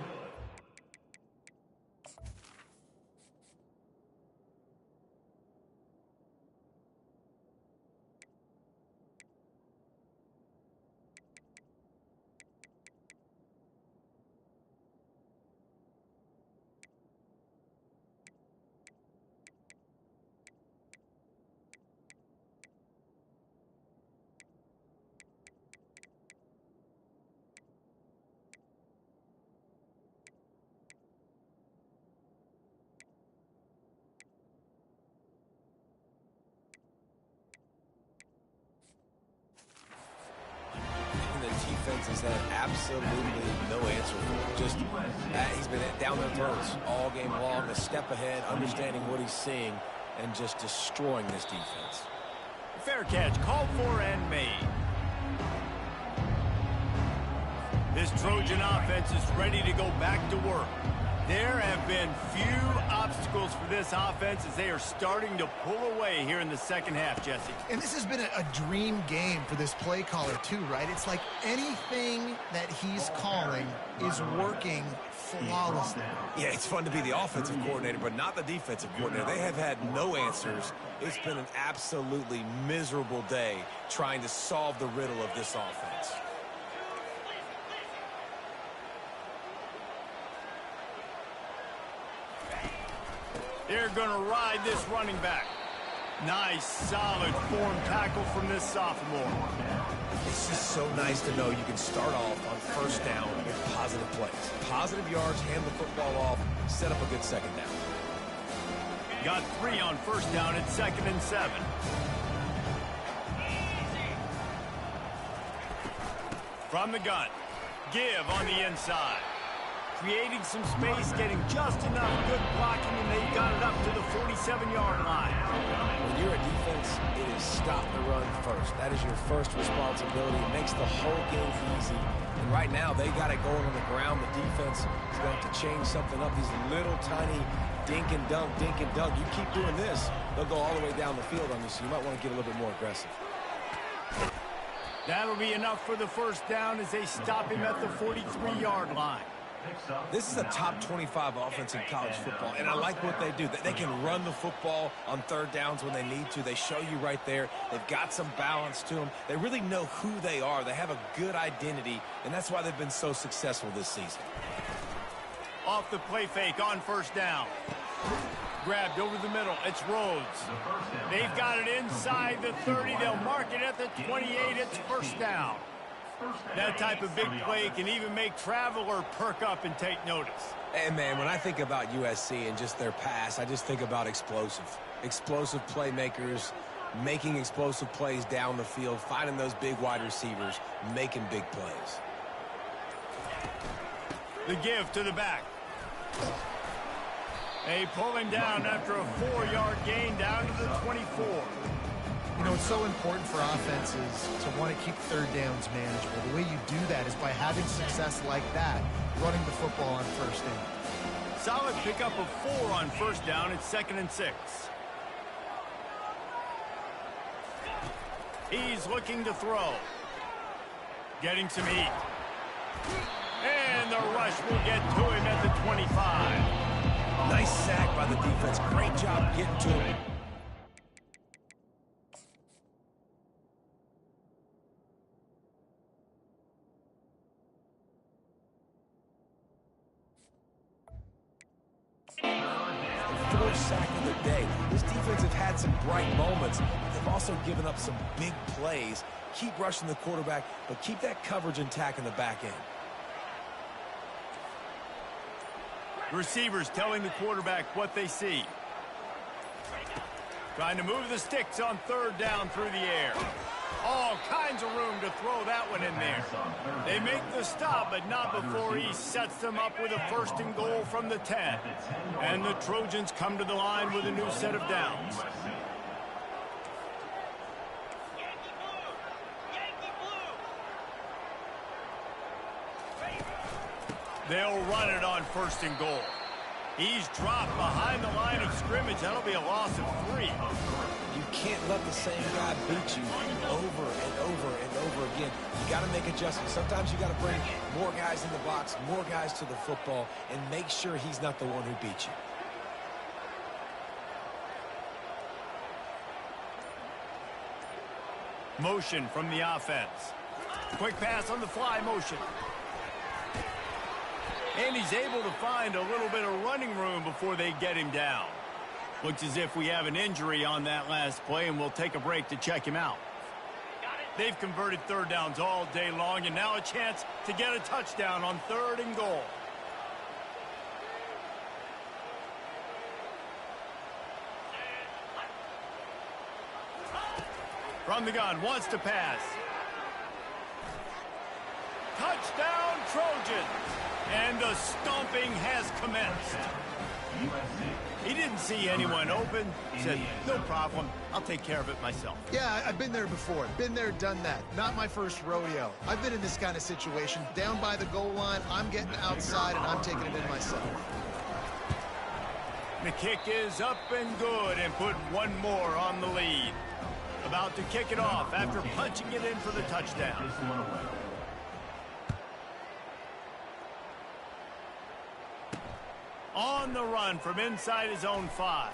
Defense has had absolutely no answer for him. Just he's been down their throats all game long, a step ahead, understanding what he's seeing, and just destroying this defense. Fair catch, called for and made. This Trojan offense is ready to go back to work. There have been few obstacles for this offense as they are starting to pull away here in the second half, Jesse. And this has been a dream game for this play caller, too, right? It's like anything that he's calling is working flawlessly. Yeah, it's fun to be the offensive coordinator, but not the defensive coordinator. They have had no answers. It's been an absolutely miserable day trying to solve the riddle of this offense. They're going to ride this running back. Nice, solid form tackle from this sophomore. It's just so nice to know you can start off on first down with positive plays. Positive yards, hand the football off, set up a good second down. Got 3 on first down at 2nd and 7. From the gun. Give on the inside. Creating some space, getting just enough good blocking, and they got it up to the 47-yard line. When you're a defense, it is stop the run first. That is your first responsibility. It makes the whole game easy. And right now, they got it going on the ground. The defense is going to have to change something up. These little tiny dink and dunk, dink and dunk. You keep doing this, they'll go all the way down the field on you, so you might want to get a little bit more aggressive. That'll be enough for the first down as they stop him at the 43-yard line. This is a top 25 offense in college football, and I like what they do. They can run the football on third downs when they need to. They show you right there. They've got some balance to them. They really know who they are. They have a good identity, and that's why they've been so successful this season. Off the play fake on first down. grabbed over the middle. It's Rhodes. They've got it inside the 30. They'll mark it at the 28. It's first down. That type of big play can even make Traveler perk up and take notice. And, man, when I think about USC and just their pass, I just think about explosive. Explosive playmakers, making explosive plays down the field, finding those big wide receivers, making big plays. The give to the back. They pull him down after a 4-yard gain down to the 24. You know, it's so important for offenses to want to keep third downs manageable. The way you do that is by having success like that, running the football on first down. Solid pickup of 4 on first down. It's 2nd and 6. He's looking to throw. Getting some heat. And the rush will get to him at the 25. Nice sack by the defense. Great job getting to him. Fourth sack of the day. This defense have had some bright moments. They've also given up some big plays. Keep rushing the quarterback, but keep that coverage intact in the back end. Receivers telling the quarterback what they see. Trying to move the sticks on 3rd down through the air. All kinds of room to throw that one in there. They make the stop, but not before he sets them up with a 1st and goal from the 10. And the Trojans come to the line with a new set of downs. They'll run it on 1st and goal. He's dropped behind the line of scrimmage. That'll be a loss of 3. You can't let the same guy beat you over and over and over again. You got to make adjustments. Sometimes you got to bring more guys in the box, more guys to the football, and make sure he's not the one who beat you. Motion from the offense. Quick pass on the fly motion. And he's able to find a little bit of running room before they get him down. Looks as if we have an injury on that last play, and we'll take a break to check him out. They've converted 3rd downs all day long, and now a chance to get a touchdown on 3rd and goal. From the gun, wants to pass. Touchdown, Trojans! And the stomping has commenced. He didn't see anyone open. Said, no problem. I'll take care of it myself. Yeah, I've been there before. Been there, done that. Not my first rodeo. I've been in this kind of situation. Down by the goal line, I'm getting outside, and I'm taking it in myself. The kick is up and good and put one more on the lead. About to kick it off after punching it in for the touchdown. On the run from inside his own 5.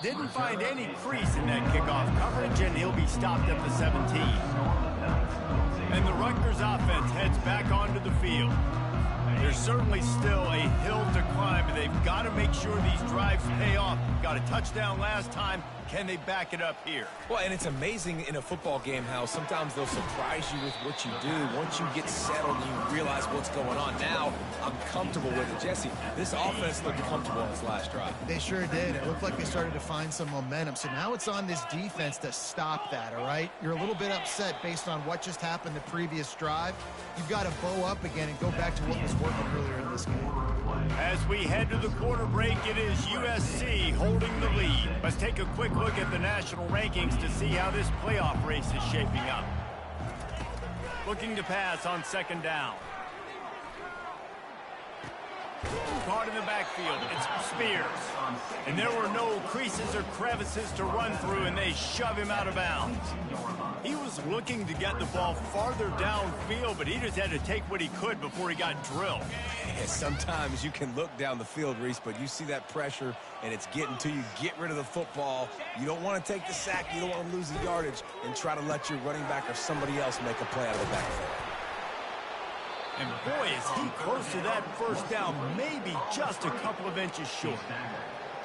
Didn't find any crease in that kickoff coverage, and he'll be stopped at the 17. And the Rutgers offense heads back onto the field. There's certainly still a hill to climb, but they've got to make sure these drives pay off. Got a touchdown last time. Can they back it up here? Well, and it's amazing in a football game how sometimes they'll surprise you with what you do. Once you get settled, you realize what's going on. Now, I'm comfortable with it. Jesse, this offense looked comfortable on this last drive. They sure did. It looked like they started to find some momentum. So now it's on this defense to stop that, all right? You're a little bit upset based on what just happened the previous drive. You've got to bow up again and go back to what was working earlier in this game. As we head to the quarter break, it is USC holding the lead. Let's take a quick look at the national rankings to see how this playoff race is shaping up. Looking to pass on 2nd down. Caught in the backfield. It's Spears. And there were no creases or crevices to run through, and they shove him out of bounds. He was looking to get the ball farther downfield, but he just had to take what he could before he got drilled. Yeah, sometimes you can look down the field, Reese, but you see that pressure, and it's getting to you. Get rid of the football. You don't want to take the sack. You don't want to lose the yardage, and try to let your running back or somebody else make a play out of the backfield. And boy, is he close to that 1st down, maybe just a couple of inches short.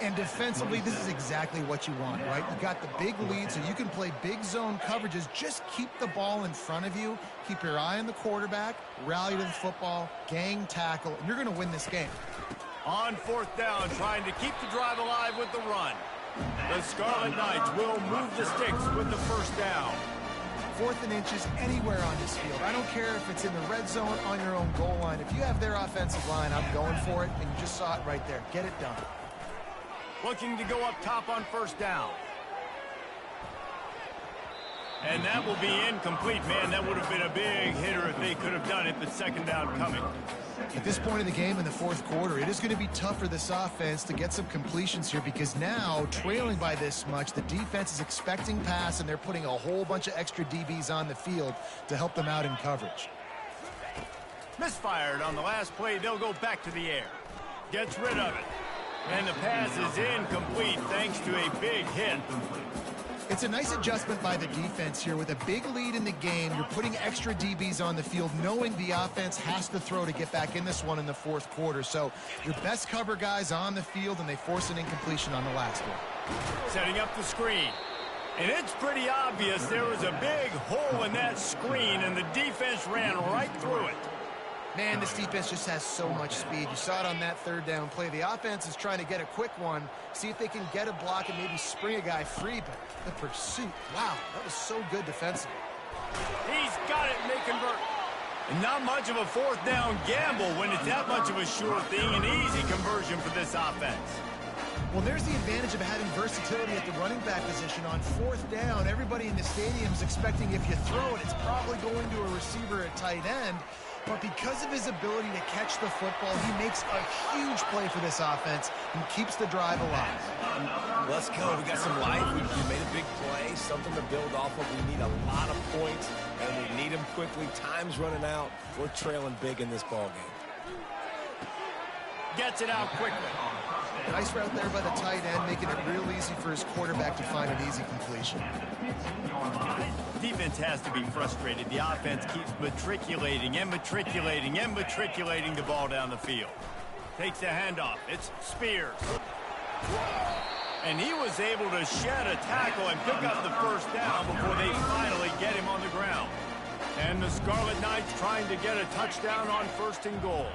And defensively, this is exactly what you want, right? You got the big lead, so you can play big zone coverages. Just keep the ball in front of you. Keep your eye on the quarterback. Rally to the football. Gang tackle. And you're going to win this game. On fourth down, trying to keep the drive alive with the run. The Scarlet Knights will move the sticks with the first down. 4th and inches anywhere on this field. I don't care if it's in the red zone on your own goal line. If you have their offensive line, I'm going for it, and you just saw it right there. Get it done. Looking to go up top on first down. And that will be incomplete. Man, that would have been a big hitter if they could have done it, but second down coming. At this point in the game in the 4th quarter, it is going to be tough for this offense to get some completions here because now, trailing by this much, the defense is expecting pass, and they're putting a whole bunch of extra DBs on the field to help them out in coverage. Misfired on the last play. They'll go back to the air. Gets rid of it. And the pass is incomplete thanks to a big hit. It's a nice adjustment by the defense here. With a big lead in the game, you're putting extra DBs on the field, knowing the offense has to throw to get back in this one in the 4th quarter. So your best cover guys on the field, and they force an incompletion on the last one. Setting up the screen. And it's pretty obvious there was a big hole in that screen, and the defense ran right through it. Man, this defense just has so much speed. You saw it on that 3rd down play. The offense is trying to get a quick one, see if they can get a block and maybe spring a guy free, but the pursuit, wow, that was so good defensively. He's got it, and they convert. And not much of a 4th down gamble when it's that much of a sure thing, an easy conversion for this offense. Well, there's the advantage of having versatility at the running back position. On 4th down, everybody in the stadium is expecting if you throw it, it's probably going to a receiver at tight end. But because of his ability to catch the football, he makes a huge play for this offense and keeps the drive alive. Let's go. We got some life. We made a big play, something to build off of. We need a lot of points, and we need them quickly. Time's running out. We're trailing big in this ball game. Gets it out quickly. Nice route there by the tight end, making it real easy for his quarterback to find an easy completion. Defense has to be frustrated. The offense keeps matriculating and matriculating and matriculating the ball down the field. Takes the handoff. It's Spears. And he was able to shed a tackle and pick up the first down before they finally get him on the ground. And the Scarlet Knights trying to get a touchdown on 1st and goal.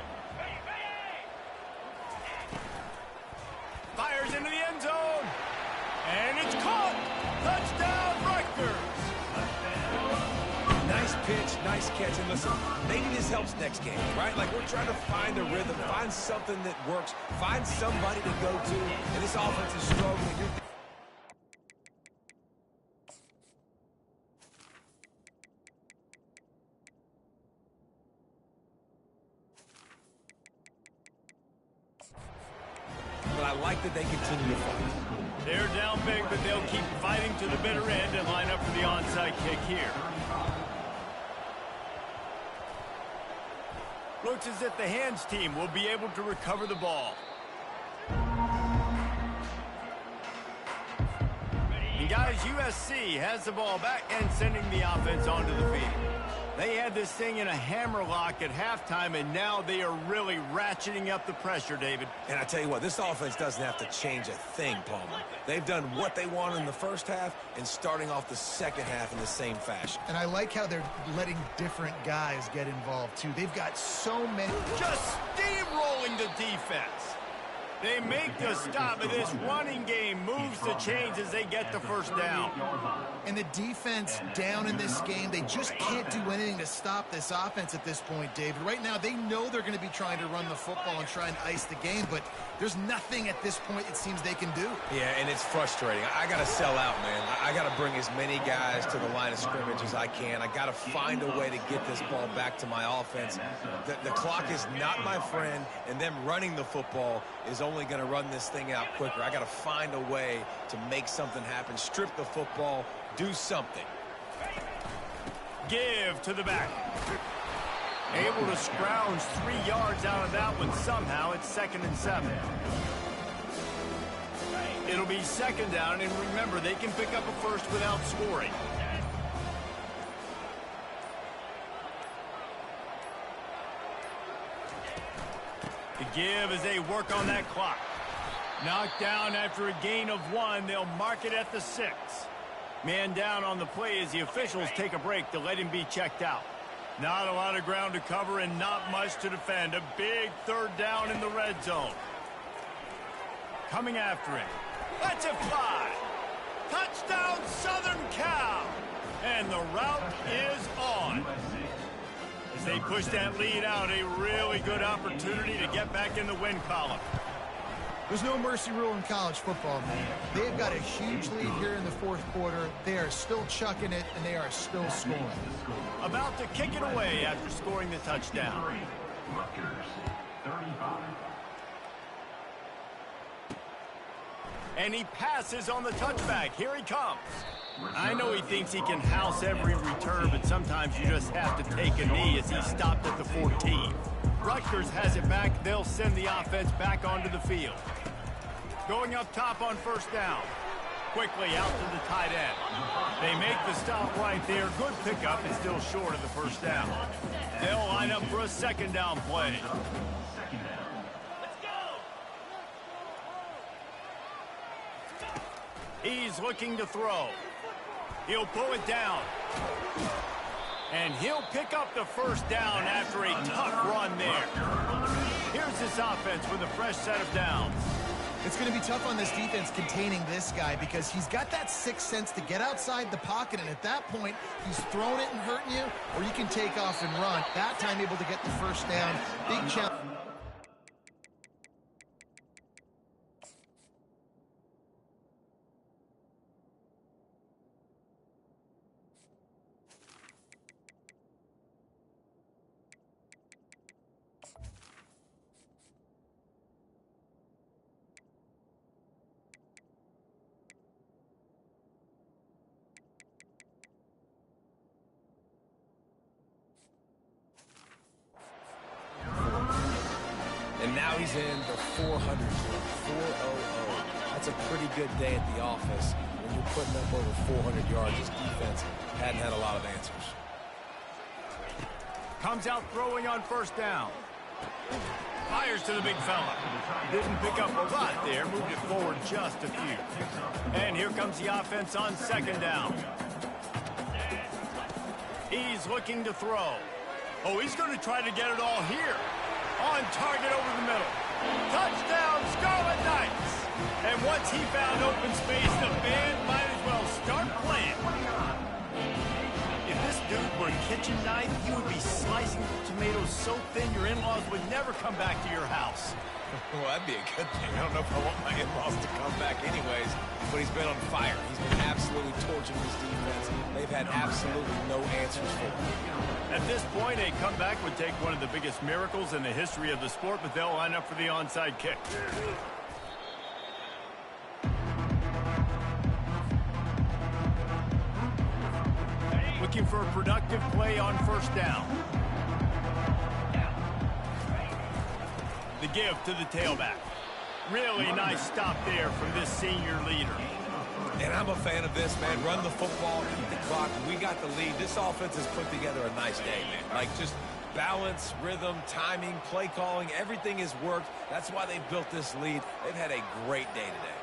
Fires into the end zone. And it's caught. Touchdown, Rutgers. Nice pitch, nice catch. And listen, maybe this helps next game, right? Like, we're trying to find a rhythm, find something that works, find somebody to go to. And this offense is struggling. But I like that they continue to fight. They're down big, but they'll keep fighting to the bitter end and line up for the onside kick here. Looks as if the hands team will be able to recover the ball. And guys, USC has the ball back and sending the offense onto the field. They had this thing in a hammerlock at halftime, and now they are really ratcheting up the pressure, David. And I tell you what, this offense doesn't have to change a thing, Palmer. They've done what they wanted in the first half and starting off the second half in the same fashion. And I like how they're letting different guys get involved, too. They've got so many. Just steamrolling the defense. They make the stop, and this running game moves the chains as they get the first down. And the defense down in this game, they just can't do anything to stop this offense at this point, David. Right now, they know they're going to be trying to run the football and try and ice the game, but there's nothing at this point it seems they can do. Yeah, and it's frustrating. I got to sell out, man. I got to bring as many guys to the line of scrimmage as I can. I got to find a way to get this ball back to my offense. The clock is not my friend, and them running the football is only going to run this thing out quicker. I got to find a way to make something happen, strip the football, do something. Give to the back. Able to scrounge 3 yards out of that one somehow. It's 2nd and 7. It'll be 2nd down, and remember, they can pick up a first without scoring. The give as they work on that clock. Knocked down after a gain of 1. They'll mark it at the 6. Man down on the play as the officials take a break to let him be checked out. Not a lot of ground to cover and not much to defend. A big 3rd down in the red zone. Coming after him. Let's it fly. Touchdown, Southern Cal. And the route is on. As they push that lead out, a really good opportunity to get back in the win column. There's no mercy rule in college football, man. They've got a huge lead here in the 4th quarter. They are still chucking it, and they are still scoring. About to kick it away after scoring the touchdown. Rutgers, 35. And he passes on the touchback. Here he comes. I know he thinks he can house every return, but sometimes you just have to take a knee as he stopped at the 14. Rutgers has it back. They'll send the offense back onto the field. Going up top on 1st down. Quickly out to the tight end. They make the stop right there. Good pickup and still short of the 1st down. They'll line up for a 2nd down play. He's looking to throw. He'll pull it down. And he'll pick up the 1st down after a tough run there. Here's this offense with a fresh set of downs. It's going to be tough on this defense containing this guy because he's got that 6th sense to get outside the pocket, and at that point, he's throwing it and hurting you, or you can take off and run. That time able to get the 1st down. Big challenge. And now he's in the 400 club, 400. That's a pretty good day at the office when you're putting up over 400 yards. This defense hadn't had a lot of answers. Comes out throwing on 1st down. Fires to the big fella. Didn't pick up a lot there. Moved it forward just a few. And here comes the offense on 2nd down. He's looking to throw. Oh, he's going to try to get it all here. On target over the middle. Touchdown, Scarlet Knights. And once he found open space, the band might as well start playing. If this dude were a kitchen knife, he would be slicing tomatoes so thin your in-laws would never come back to your house. Well, that'd be a good thing. I don't know if I want my in-laws to come back anyways, but he's been on fire. He's been absolutely torching this defense. They've had absolutely no answers for him. At this point, a comeback would take one of the biggest miracles in the history of the sport, but they'll line up for the onside kick. Looking for a productive play on 1st down. The give to the tailback. Really nice stop there from this senior leader. And I'm a fan of this, man. Run the football, keep the clock. We got the lead. This offense has put together a nice day, man. Like, just balance, rhythm, timing, play calling, everything has worked. That's why they've built this lead. They've had a great day today.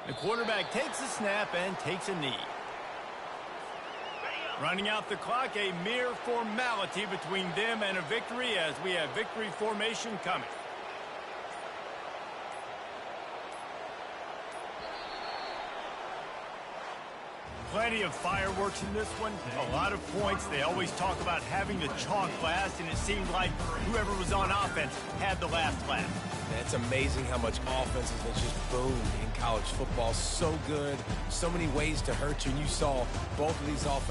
The quarterback takes a snap and takes a knee. Running out the clock, a mere formality between them and a victory as we have victory formation coming. Plenty of fireworks in this one. A lot of points. They always talk about having the chalk last, and it seemed like whoever was on offense had the last laugh. It's amazing how much offenses that just boomed in college football. So good. So many ways to hurt you. And you saw both of these offenses.